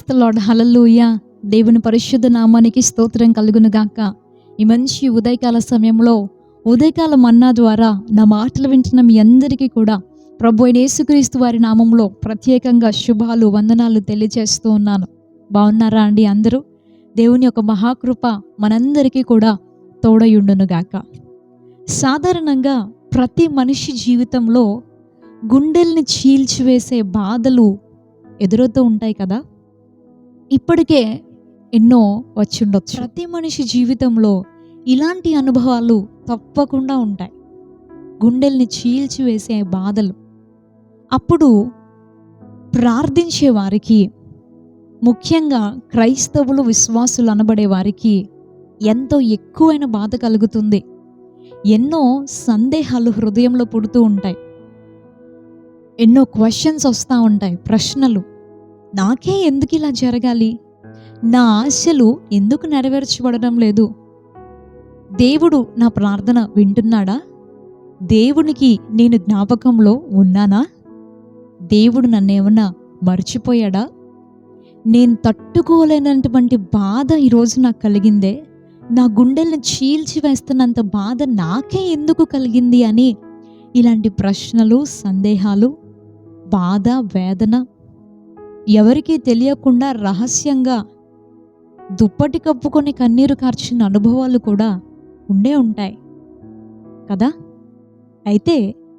Praise the lord. హల్లెలూయా. దేవుని పరిశుద్ధ నామానికి స్తోత్రం కలుగును గాక. ఈ మంచి ఉదయకాల సమయంలో ఉదయకాల మన్నా ద్వారా నా మాటలు వింటున్న మీ అందరికీ కూడా ప్రభు అయిన యేసుక్రీస్తు వారి నామంలో ప్రత్యేకంగా శుభాలు వందనాలు తెలియజేస్తూ ఉన్నాను. బాగున్నారా అండి అందరూ? దేవుని యొక్క మహాకృప మనందరికీ కూడా తోడయుండును గాక. సాధారణంగా ప్రతి మనిషి జీవితంలో గుండెల్ని చీల్చివేసే బాధలు ఎదురవుతూ ఉంటాయి కదా. ఇప్పటికే ఎన్నో వచ్చుండొచ్చు. ప్రతి మనిషి జీవితంలో ఇలాంటి అనుభవాలు తప్పకుండా ఉంటాయి, గుండెల్ని చీల్చివేసే బాధలు. అప్పుడు ప్రార్థించే వారికి, ముఖ్యంగా క్రైస్తవులు విశ్వాసులు అనబడే వారికి ఎంతో ఎక్కువైన బాధ కలుగుతుంది. ఎన్నో సందేహాలు హృదయంలో పుడుతూ ఉంటాయి, ఎన్నో క్వశ్చన్స్ వస్తూ ఉంటాయి, ప్రశ్నలు. నాకే ఎందుకు ఇలా జరగాలి? నా ఆశలు ఎందుకు నెరవేర్చబడడం లేదు? దేవుడు నా ప్రార్థన వింటున్నాడా? దేవునికి నేను జ్ఞాపకంలో ఉన్నానా? దేవుడు నన్నేమన్నా మర్చిపోయాడా? నేను తట్టుకోలేనటువంటి బాధ ఈరోజు నాకు కలిగిందే, నా గుండెల్ని చీల్చివేస్తున్నంత బాధ నాకే ఎందుకు కలిగింది అని ఇలాంటి ప్రశ్నలు, సందేహాలు, బాధ, వేదన ఎవరికీ తెలియకుండా రహస్యంగా దుప్పటి కప్పుకొని కన్నీరు కార్చిన అనుభవాలు కూడా ఉండే ఉంటాయి కదా. అయితే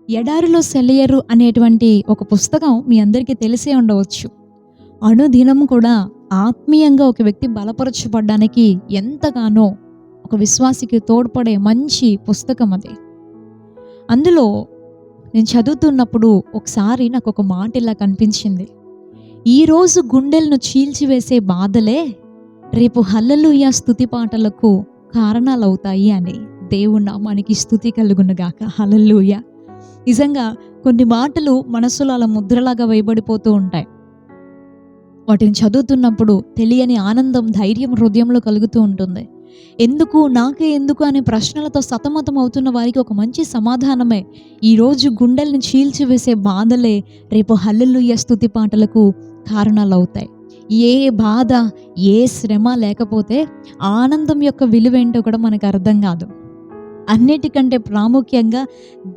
ఎడారిలో సెలయేరు అనేటువంటి ఒక పుస్తకం మీ అందరికీ తెలిసే ఉండవచ్చు. అనుదినం కూడా ఆత్మీయంగా ఒక వ్యక్తి బలపరచబడ్డానికి ఎంతగానో ఒక విశ్వాసికి తోడ్పడే మంచి పుస్తకం అది. అందులో నేను చదువుతున్నప్పుడు ఒకసారి నాకు ఒక మాట ఇలా కనిపించింది. ఈరోజు గుండెలను చీల్చివేసే బాధలే రేపు హల్లెలూయా స్తుతి పాటలకు కారణాలవుతాయి అని. దేవుని నామానికి స్తుతి కలుగును గాక. హల్లెలూయా. నిజంగా కొన్ని మాటలు మనసులో అలా ముద్రలాగా వేయబడిపోతూ ఉంటాయి. వాటిని చదువుతున్నప్పుడు తెలియని ఆనందం, ధైర్యం హృదయంలో కలుగుతూ ఉంటుంది. ఎందుకు, నాకే ఎందుకు అనే ప్రశ్నలతో సతమతం అవుతున్న వారికి ఒక మంచి సమాధానమే, ఈరోజు గుండెల్ని చీల్చివేసే బాధలే రేపు హల్లెలూయా స్తుతి పాటలకు కారణాలు అవుతాయి. ఏ బాధ, ఏ శ్రమ లేకపోతే ఆనందం యొక్క విలువేంటో కూడా మనకు అర్థం కాదు. అన్నిటికంటే ప్రాముఖ్యంగా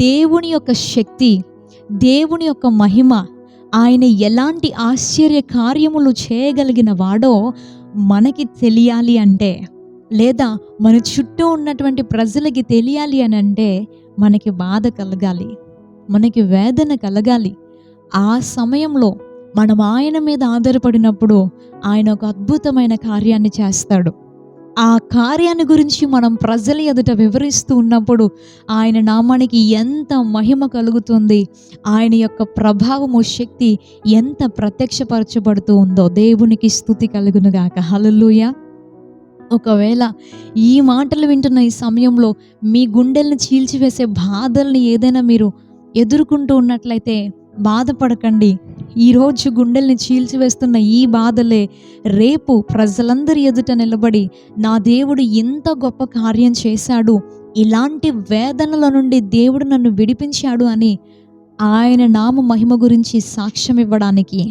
దేవుని యొక్క శక్తి, దేవుని యొక్క మహిమ, ఆయన ఎలాంటి ఆశ్చర్య కార్యములు చేయగలిగిన వాడో మనకి తెలియాలి అంటే, లేదా మన చుట్టూ ఉన్నటువంటి ప్రజలకి తెలియాలి అని అంటే మనకి బాధ కలగాలి, మనకి వేదన కలగాలి. ఆ సమయంలో మనం ఆయన మీద ఆధారపడినప్పుడు ఆయన ఒక అద్భుతమైన కార్యాన్ని చేస్తాడు. ఆ కార్యాన్ని గురించి మనం ప్రజల ఎదుట వివరిస్తూ ఉన్నప్పుడు ఆయన నామానికి ఎంత మహిమ కలుగుతుంది, ఆయన యొక్క ప్రభావము, శక్తి ఎంత ప్రత్యక్షపరచబడుతూ ఉందో. దేవునికి స్తుతి కలుగును గాక. హల్లెలూయా. ఒకవేళ ఈ మాటలు వింటున్న ఈ సమయంలో మీ గుండెల్ని చీల్చివేసే బాధల్ని ఏదైనా మీరు ఎదుర్కొంటూ ఉన్నట్లయితే బాధపడకండి. ఈరోజు గుండెల్ని చీల్చివేస్తున్న ఈ బాధలే రేపు ప్రజలందరి ఎదుట నిలబడి నా దేవుడు ఎంత గొప్ప కార్యం చేశాడు, ఇలాంటి వేదనల నుండి దేవుడు నన్ను విడిపించాడు అని ఆయన నామ మహిమ గురించి సాక్ష్యం ఇవ్వడానికి,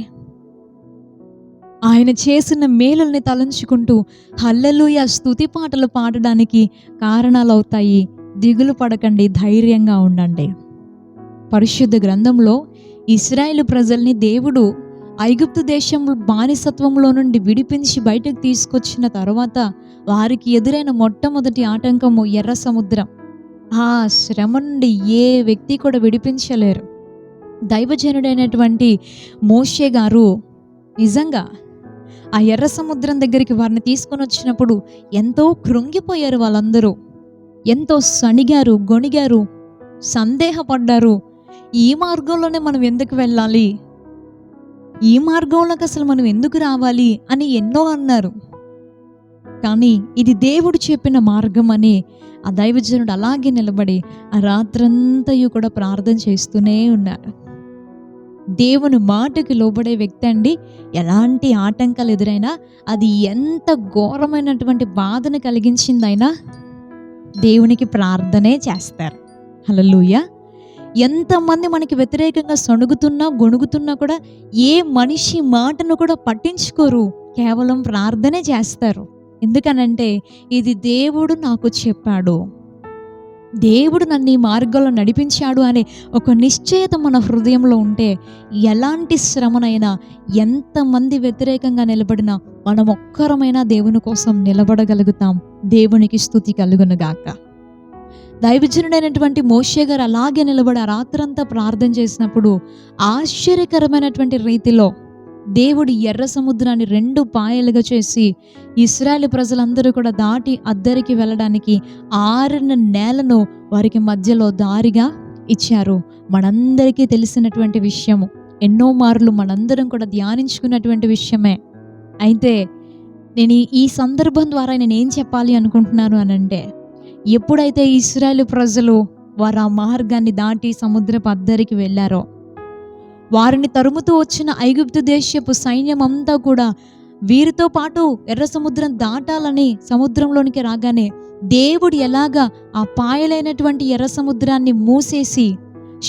ఆయన చేసిన మేలుల్ని తలంచుకుంటూ హల్లెలూయా స్తుతి పాటలు పాడడానికి కారణాలు అవుతాయి. దిగులు పడకండి, ధైర్యంగా ఉండండి. పరిశుద్ధ గ్రంథంలో ఇశ్రాయేలు ప్రజల్ని దేవుడు ఐగుప్తు దేశం బానిసత్వంలో నుండి విడిపించి బయటకు తీసుకొచ్చిన తర్వాత వారికి ఎదురైన మొట్టమొదటి ఆటంకము ఎర్ర సముద్రం. ఆ శ్రమ నుండి ఏ వ్యక్తి కూడా విడిపించలేరు. దైవజనుడైనటువంటి మోషే గారు నిజంగా ఆ ఎర్ర సముద్రం దగ్గరికి వారిని తీసుకొని వచ్చినప్పుడు ఎంతో కృంగిపోయారు. వాళ్ళందరూ ఎంతో సణిగారు, గొణిగారు, సందేహపడ్డారు. ఈ మార్గంలోనే మనం ఎందుకు వెళ్ళాలి, ఈ మార్గంలోకి అసలు మనం ఎందుకు రావాలి అని ఎన్నో అన్నారు. కానీ ఇది దేవుడు చెప్పిన మార్గం అని ఆ దైవజనుడు అలాగే నిలబడి ఆ రాత్రంతయు కూడా ప్రార్థన చేస్తూనే ఉన్నారు. దేవుని మాటకి లోబడే వ్యక్తి అండి, ఎలాంటి ఆటంకాలు ఎదురైనా అది ఎంత ఘోరమైనటువంటి బాధను కలిగించిందైనా దేవునికి ప్రార్థనే చేస్తారు. హల్లెలూయా. ఎంతమంది మనకి వ్యతిరేకంగా సణుగుతున్నా, గొణుగుతున్నా కూడా ఏ మనిషి మాటను కూడా పట్టించుకోరు. కేవలం ప్రార్థనే చేస్తారు. ఎందుకనంటే ఇది దేవుడు నాకు చెప్పాడు, దేవుడు నన్ను ఈ మార్గంలో నడిపించాడు అనే ఒక నిశ్చయత మన హృదయంలో ఉంటే ఎలాంటి శ్రమనైనా, ఎంతమంది వ్యతిరేకంగా నిలబడినా మనం ఒక్కరమైనా దేవుని కోసం నిలబడగలుగుతాం. దేవునికి స్తుతి కలుగునుగాక. దైవజనుడైనటువంటి మోషే గారు అలాగే నిలబడి ఆ రాత్రంతా ప్రార్థన చేసినప్పుడు ఆశ్చర్యకరమైనటువంటి రీతిలో దేవుడు ఎర్ర సముద్రాన్ని 2 పాయలుగా చేసి ఇశ్రాయేలు ప్రజలందరూ కూడా దాటి అద్దరికి వెళ్ళడానికి ఆరిన నేలను వారికి మధ్యలో దారిగా ఇచ్చారు. మనందరికీ తెలిసినటువంటి విషయము, ఎన్నో మార్లు మనందరం కూడా ధ్యానించుకున్నటువంటి విషయమే. అయితే నేను ఈ సందర్భం ద్వారా నేను ఏం చెప్పాలి అనుకుంటున్నాను అనంటే, ఎప్పుడైతే ఇశ్రాయేలు ప్రజలు వారు ఆ మార్గాన్ని దాటి సముద్రపు అద్దరికి వెళ్ళారో, వారిని తరుముతూ వచ్చిన ఐగుప్తు దేశపు సైన్యం అంతా కూడా వీరితో పాటు ఎర్ర సముద్రం దాటాలని సముద్రంలోనికి రాగానే దేవుడు ఎలాగా ఆ పాయలైనటువంటి ఎర్ర సముద్రాన్ని మూసేసి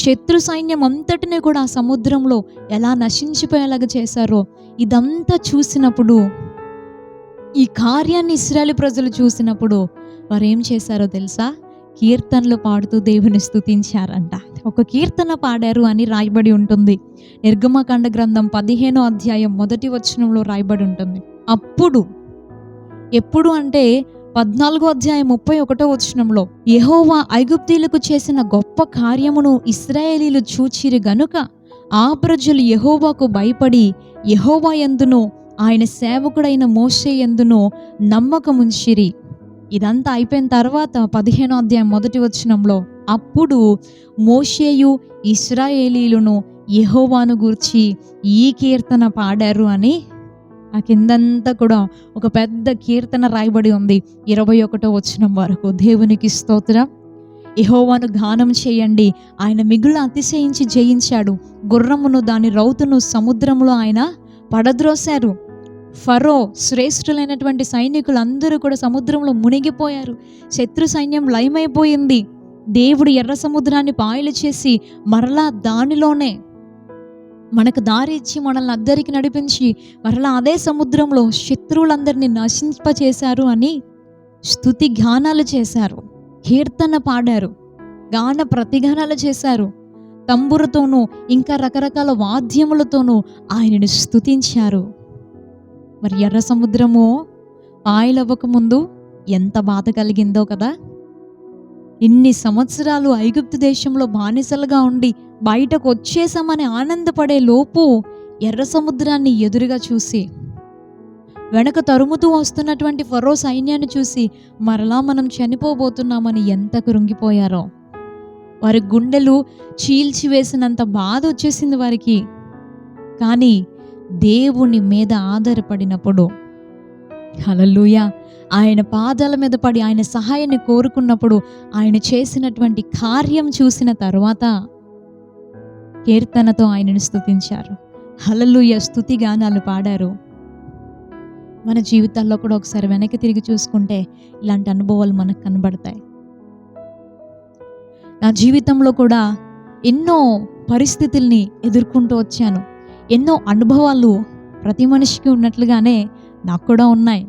శత్రు సైన్యం అంతటిని కూడా ఆ సముద్రంలో ఎలా నశించిపోయేలాగా చేశారో, ఇదంతా చూసినప్పుడు, ఈ కార్యాన్ని ఇశ్రాయేలు ప్రజలు చూసినప్పుడు వారు ఏం చేశారో తెలుసా? కీర్తనలు పాడుతూ దేవుని స్తుతించారంట. ఒక కీర్తన పాడారు అని రాయబడి ఉంటుంది. నిర్గమకాండ గ్రంథం 15వ అధ్యాయం 1వ వచనంలో రాయబడి ఉంటుంది. అప్పుడు, ఎప్పుడు అంటే 14వ అధ్యాయం 31వ వచనంలో, యెహోవా ఐగుప్తీయులకు చేసిన గొప్ప కార్యమును ఇశ్రాయేలీయులు చూచిరి గనుక ఆ ప్రజలు యెహోవాకు భయపడి యెహోవా యందును ఆయన సేవకుడైన మోషే యందును నమ్మకముంచిరి. ఇదంతా అయిపోయిన తర్వాత 15వ అధ్యాయం 1వ వచనంలో, అప్పుడు మోషేయు ఇశ్రాయేలీయులను యెహోవాను గూర్చి ఈ కీర్తన పాడారు అని ఆ కిందంతా కూడా ఒక పెద్ద కీర్తన రాయబడి ఉంది 21వ వచనం వరకు. దేవునికి స్తోత్రం. యెహోవాను గానం చేయండి, ఆయన మిగులు అతిశయించి జయించాడు. గుర్రమును దాని రౌతును సముద్రంలో ఆయన పడద్రోశారు. ఫరో శ్రేష్ఠులైనటువంటి సైనికులందరూ కూడా సముద్రంలో మునిగిపోయారు. శత్రు సైన్యం లయమైపోయింది. దేవుడు ఎర్ర సముద్రాన్ని పాయలు చేసి మరలా దానిలోనే మనకు దారి ఇచ్చి మనల్ని అద్దరికి నడిపించి మరలా అదే సముద్రంలో శత్రువులందరినీ నశింపచేశారు అని స్తుతి గానాలు చేశారు, కీర్తన పాడారు, గాన ప్రతిగానాలు చేశారు. తంబురతోనూ ఇంకా రకరకాల వాద్యములతోనూ ఆయనను స్తుతించారు. మరి ఎర్ర సముద్రము పాయలవ్వకముందు ఎంత బాధ కలిగిందో కదా. ఇన్ని సంవత్సరాలు ఐగుప్తు దేశంలో బానిసలుగా ఉండి బయటకు వచ్చేసామని ఆనందపడే లోపు ఎర్ర సముద్రాన్ని ఎదురుగా చూసి, వెనక తరుముతూ వస్తున్నటువంటి ఫరో సైన్యాన్ని చూసి మరలా మనం చనిపోబోతున్నామని ఎంత కృంగిపోయారో. వారి గుండెలు చీల్చివేసినంత బాధ వచ్చేసింది వారికి. కానీ దేవుని మీద ఆధారపడినప్పుడు, హల్లెలూయా, ఆయన పాదాల మీద పడి ఆయన సహాయాన్ని కోరుకున్నప్పుడు, ఆయన చేసినటువంటి కార్యం చూసిన తర్వాత కీర్తనతో ఆయనను స్తుతించారు. హల్లెలూయా, స్తుతి గానాలు పాడారు. మన జీవితాల్లో కూడా ఒకసారి వెనక్కి తిరిగి చూసుకుంటే ఇలాంటి అనుభవాలు మనకు కనబడతాయి. నా జీవితంలో కూడా ఎన్నో పరిస్థితుల్ని ఎదుర్కొంటూ వచ్చాను. ఎన్నో అనుభవాలు ప్రతి మనిషికి ఉన్నట్లుగానే నాకు కూడా ఉన్నాయి.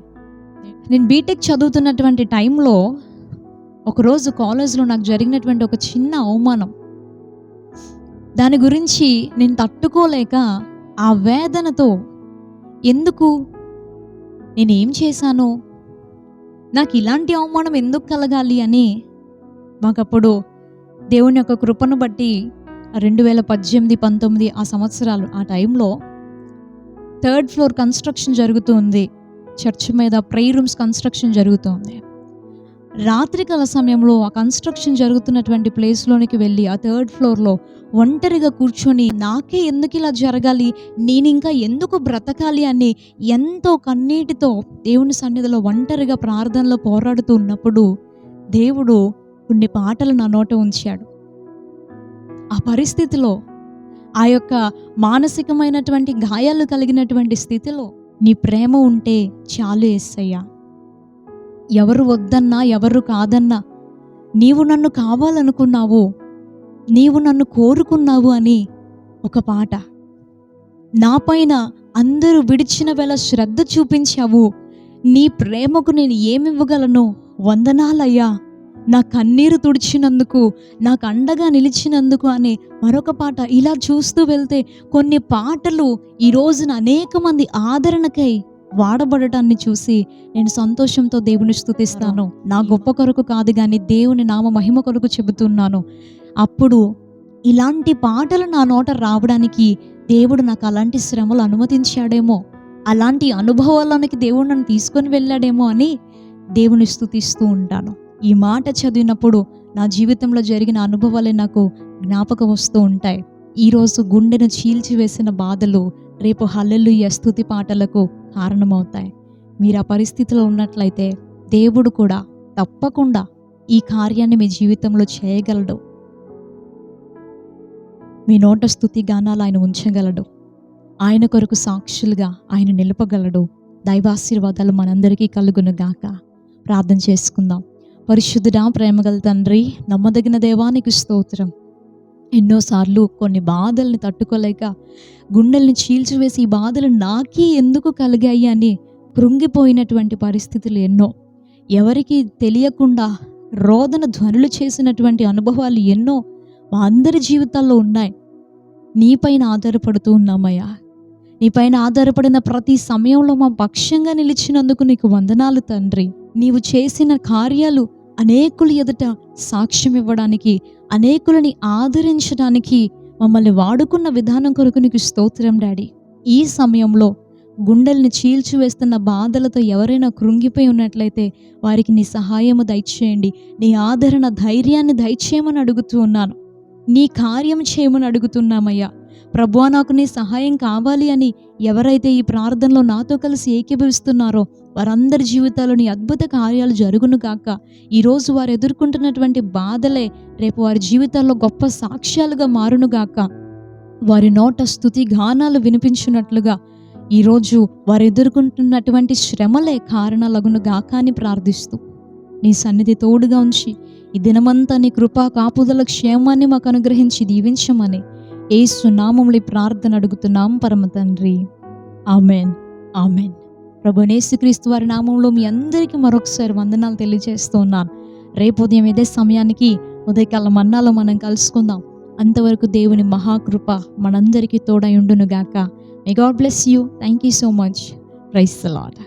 నేను బీటెక్ చదువుతున్నటువంటి టైంలో ఒకరోజు కాలేజ్లో నాకు జరిగినటువంటి ఒక చిన్న అవమానం, దాని గురించి నేను తట్టుకోలేక ఆ వేదనతో, ఎందుకు, నేనేం చేశాను, నాకు ఇలాంటి అవమానం ఎందుకు కలగాలి అని మాకప్పుడు దేవుని యొక్క కృపను బట్టి 2018, 19 ఆ సంవత్సరాలు, ఆ టైంలో 3rd ఫ్లోర్ కన్స్ట్రక్షన్ జరుగుతూ ఉంది. చర్చ్ మీద ప్రేయర్ రూమ్స్ కన్స్ట్రక్షన్ జరుగుతుంది. రాత్రికాల సమయంలో ఆ కన్స్ట్రక్షన్ జరుగుతున్నటువంటి ప్లేస్లోనికి వెళ్ళి ఆ 3rd ఫ్లోర్లో ఒంటరిగా కూర్చొని నాకే ఎందుకు ఇలా జరగాలి, నేను ఇంకా ఎందుకు బ్రతకాలి అని ఎంతో కన్నీటితో దేవుని సన్నిధిలో ఒంటరిగా ప్రార్థనలో పోరాడుతూ ఉన్నప్పుడు దేవుడు కొన్ని పాటలు నా నోట ఉంచాడు. ఆ పరిస్థితిలో, ఆ యొక్క మానసికమైనటువంటి గాయాలు కలిగినటువంటి స్థితిలో, నీ ప్రేమ ఉంటే చాలు యేసయ్యా, ఎవరు వద్దన్నా ఎవరు కాదన్నా నీవు నన్ను కావాలనుకున్నావు, నీవు నన్ను కోరుకున్నావు అని ఒక పాట. నా పైన అందరూ విడిచిన వేళ శ్రద్ధ చూపించావు. నీ ప్రేమకు నేను ఏమివ్వగలను? వందనాలయ్యా, నా కన్నీరు తుడిచినందుకు, నాకు అండగా నిలిచినందుకు అని మరొక పాట. ఇలా చూస్తూ వెళ్తే కొన్ని పాటలు ఈ రోజున అనేక మంది ఆదరణకై వాడబడటాన్ని చూసి నేను సంతోషంతో దేవుని స్తుతిస్తాను. నా గొప్ప కొరకు కాదు కానీ దేవుని నామ మహిమ కొరకు చెబుతున్నాను. అప్పుడు ఇలాంటి పాటలు నా నోట రావడానికి దేవుడు నాకు అలాంటి శ్రమలు అనుమతించాడేమో, అలాంటి అనుభవాలకి దేవుడు నన్ను తీసుకొని వెళ్ళాడేమో అని దేవుని స్తుతిస్తూ ఉంటాను. ఈ మాట చదివినప్పుడు నా జీవితంలో జరిగిన అనుభవాలే నాకు జ్ఞాపకం వస్తూ ఉంటాయి. ఈరోజు గుండెను చీల్చివేసిన బాధలు రేపు హల్లెలూయా స్తుతి పాటలకు కారణమవుతాయి. మీరు ఆ పరిస్థితిలో ఉన్నట్లయితే దేవుడు కూడా తప్పకుండా ఈ కార్యాన్ని మీ జీవితంలో చేయగలడు. మీ నోట స్తుతి గానాలు ఆయన ఉంచగలడు. ఆయన కొరకు సాక్షులుగా ఆయన నిలపగలడు. దైవాశీర్వాదాలు మనందరికీ కలుగును గాక. ప్రార్థన చేసుకుందాం. పరిశుద్ధుడా, ప్రేమగల తండ్రి, నమ్మదగిన దేవానికి స్తోత్రం. ఎన్నోసార్లు కొన్ని బాధల్ని తట్టుకోలేక గుండెల్ని చీల్చివేసి ఈ బాధలు నాకే ఎందుకు కలిగాయి అని కృంగిపోయినటువంటి పరిస్థితులు ఎన్నో, ఎవరికి తెలియకుండా రోదన ధ్వనులు చేసినటువంటి అనుభవాలు ఎన్నో మా అందరి జీవితాల్లో ఉన్నాయి. నీపైన ఆధారపడుతూ ఉన్నామయ్యా. నీపైన ఆధారపడిన ప్రతి సమయంలో మా పక్షంగా నిలిచినందుకు నీకు వందనాలు తండ్రి. నీవు చేసిన కార్యాలు అనేకులు ఎదుట సాక్ష్యం ఇవ్వడానికి, అనేకులని ఆదరించడానికి మమ్మల్ని వాడుకున్న విధానం కొరకు నీకు స్తోత్రం డాడీ. ఈ సమయంలో గుండెల్ని చీల్చివేస్తున్న బాధలతో ఎవరైనా కృంగిపోయి ఉన్నట్లయితే వారికి నీ సహాయము దయచేయండి. నీ ఆదరణ, ధైర్యాన్ని దయచేయమని అడుగుతూ ఉన్నాను. నీ కార్యం చేయమని అడుగుతున్నామయ్యా. ప్రభువా, నాకు నీ సహాయం కావాలి అని ఎవరైతే ఈ ప్రార్థనలో నాతో కలిసి ఏకీభవిస్తున్నారో వారందరి జీవితాల్లో నీ అద్భుత కార్యాలు జరుగును గాక. ఈరోజు వారు ఎదుర్కొంటున్నటువంటి బాధలే రేపు వారి జీవితాల్లో గొప్ప సాక్ష్యాలుగా మారును గాక. వారి నోట స్తుతి గానాలు వినిపించినట్లుగా ఈరోజు వారు ఎదుర్కొంటున్నటువంటి శ్రమలే కారణాలగును గాక అని ప్రార్థిస్తూ నీ సన్నిధి తోడుగా ఉంచి ఈ దినమంతా నీ కృపా కాపుదల క్షేమాన్ని మాకు అనుగ్రహించి దీవించమని యేసు నామములో ప్రార్థన అడుగుతున్నాం పరమ తండ్రి. Amen, amen. ప్రభువైన యేసుక్రీస్తు వారి నామంలో మీ అందరికీ మరొకసారి వందనాలు తెలియజేస్తూ ఉన్నాను. రేపు ఉదయం ఇదే సమయానికి ఉదయకాల మన్నాలో మనం కలుసుకుందాం. అంతవరకు దేవుని మహాకృప మనందరికీ తోడై ఉండును గాక. May God bless you. Thank you so much. Praise the lord.